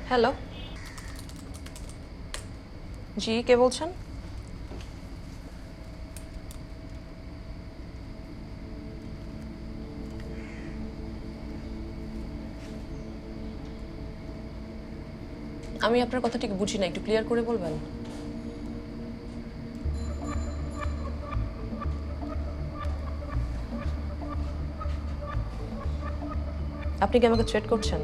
Hello, জি কে বলছেন? আমি আপনার কথা ঠিক বুঝি না, একটু ক্লিয়ার করে বলবেন। আপনি কি আমাকে থ্রেট করছেন?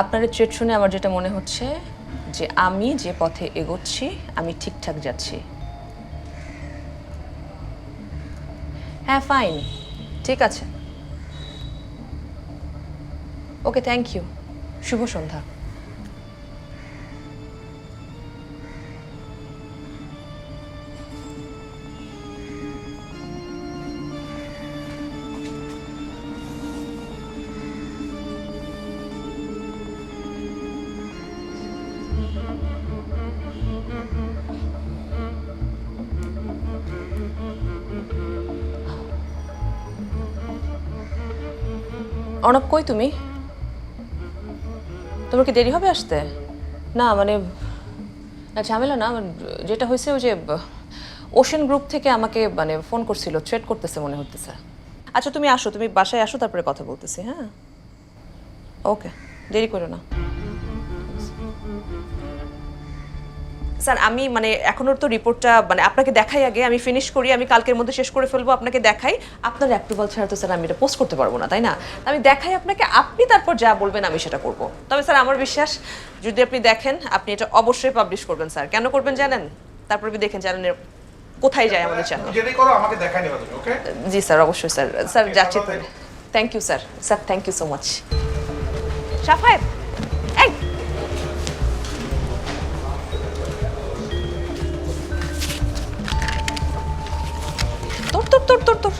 আপনার এই থ্রেট শুনে আমার যেটা মনে হচ্ছে যে আমি যে পথে এগোচ্ছি আমি ঠিকঠাক যাচ্ছি। হ্যাঁ ফাইন, ঠিক আছে, ওকে, থ্যাংক ইউ, শুভ সন্ধ্যা। অর্ণব, কই তুমি? তোমার কি দেরি হবে আসতে? না মানে না, ঝামেলা না, যেটা হয়েছে ওই যে ওশেন গ্রুপ থেকে আমাকে মানে ফোন করছিল, থ্রেট করতেছে মনে হতেছে। আচ্ছা তুমি আসো, তুমি বাসায় আসো, তারপরে কথা বলতেছি। হ্যাঁ ওকে, দেরি করো না। স্যার আমি মানে এখনোর তো রিপোর্টটা মানে আপনাকে দেখাই, আগে আমি ফিনিশ করি, আমি কালকের মধ্যে শেষ করে ফেলবো, আপনাকে দেখাই। আপনার অ্যাপ্রুভাল ছাড়া তো স্যার আমি এটা পোস্ট করতে পারবো না, তাই না? আমি দেখাই আপনাকে, আপনি তারপর যা বলবেন আমি সেটা করব। তবে স্যার আমার বিশ্বাস যদি আপনি দেখেন আপনি এটা অবশ্যই পাবলিশ করবেন। স্যার কেন করবেন জানেন? তারপর আপনি দেখেন চ্যানেলের কোথায় যায় আমাদের চ্যানেল। যেটাই করো আমাকে দেখাই নেবা তুমি, ওকে? জি স্যার, অবশ্যই স্যার। স্যার যাচ্ছি তো। Thank you sir. Sir thank you so much. Shafayet, এই তোর তোর তোর তোর তোর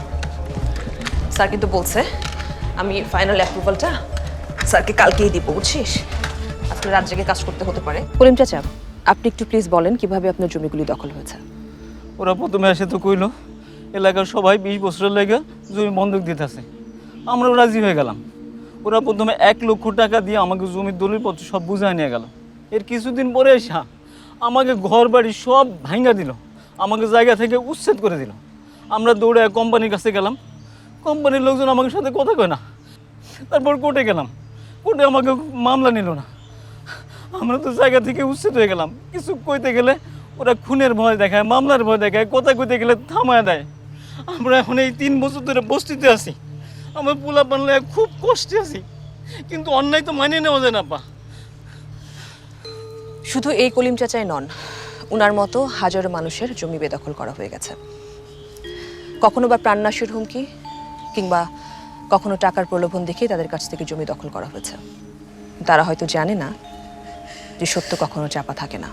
স্যার কিন্তু বলছে আমি ফাইনাল অ্যাপ্রুভালটা স্যারকে কালকেই দিব, বুঝছিস? আজকে রাত জেগে কাজ করতে হতে পারে। কলিম চাচা, আপনি একটু প্লিজ বলেন কিভাবে আপনার জমিগুলি দখল হয়েছে। ওরা প্রথমে এসে তো কইলো এলাকার সবাই 20 বছরের লেগে জমি বন্ধক দিতেছে। আমরাও রাজি হয়ে গেলাম। ওরা প্রথমে 1 লক্ষ টাকা দিয়ে আমাকে জমির দলিলপত্র সব বুঝায় নিয়ে গেল। এর কিছুদিন পরে এসে আমাকে ঘর বাড়ি সব ভাঙা দিল, আমাকে জায়গা থেকে উচ্ছেদ করে দিল। আমরা দৌড়ে কোম্পানির কাছে গেলাম, কোম্পানির লোকজন আমাকে সাথে কথা কয় না। তারপর কোর্টে গেলাম, কোর্টে আমাকে মামলা নিল না। আমরা তো জায়গা থেকে উচ্ছেদ হয়ে গেলাম। কিছু কইতে গেলে ওরা খুনের ভয় দেখায়, মামলার ভয় দেখায়, কথা কইতে গেলে থামায় দেয়। আমরা এখন এই 3 বছর ধরে বস্তিতে আছি, আমার পোলা পানলে খুব কষ্টে আছি, কিন্তু অন্যায় তো মানিয়ে নেওয়া যায় না। পা শুধু এই কলিম চাচাই নন, উনার মতো হাজারো মানুষের জমি বেদখল করা হয়ে গেছে। কখনো বা প্রাণনাশের হুমকি কিংবা কখনো টাকার প্রলোভন দেখিয়ে তাদের কাছ থেকে জমি দখল করা হয়েছে। তারা হয়তো জানে না যে সত্য কখনো চাপা থাকে না,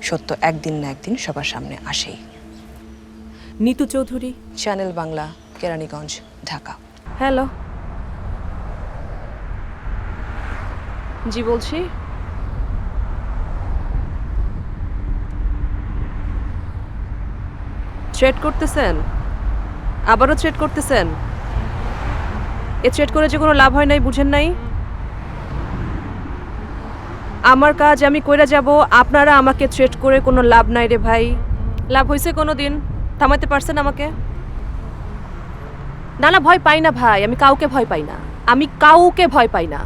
সত্য একদিন না একদিন সবার সামনে আসেই। নিতু চৌধুরী, চ্যানেল বাংলা, কেরানীগঞ্জ, ঢাকা। হ্যালো। জি বলছি। থ্রেট করতেছেন? আবারও থ্রেট করতেছেন? এ থ্রেট করে যে কোনো লাভ হয় নাই, বুঝেন নাই? আমার কাজ আমি কইরা যাব, আপনারা আমাকে থ্রেট করে কোনো লাভ নাই রে ভাই। লাভ হয়েছে কোনো দিন? থামাতে পারছেন আমাকে? না না, ভয় পাই না ভাই, আমি কাউকে ভয় পাই না, আমি কাউকে ভয় পাই না।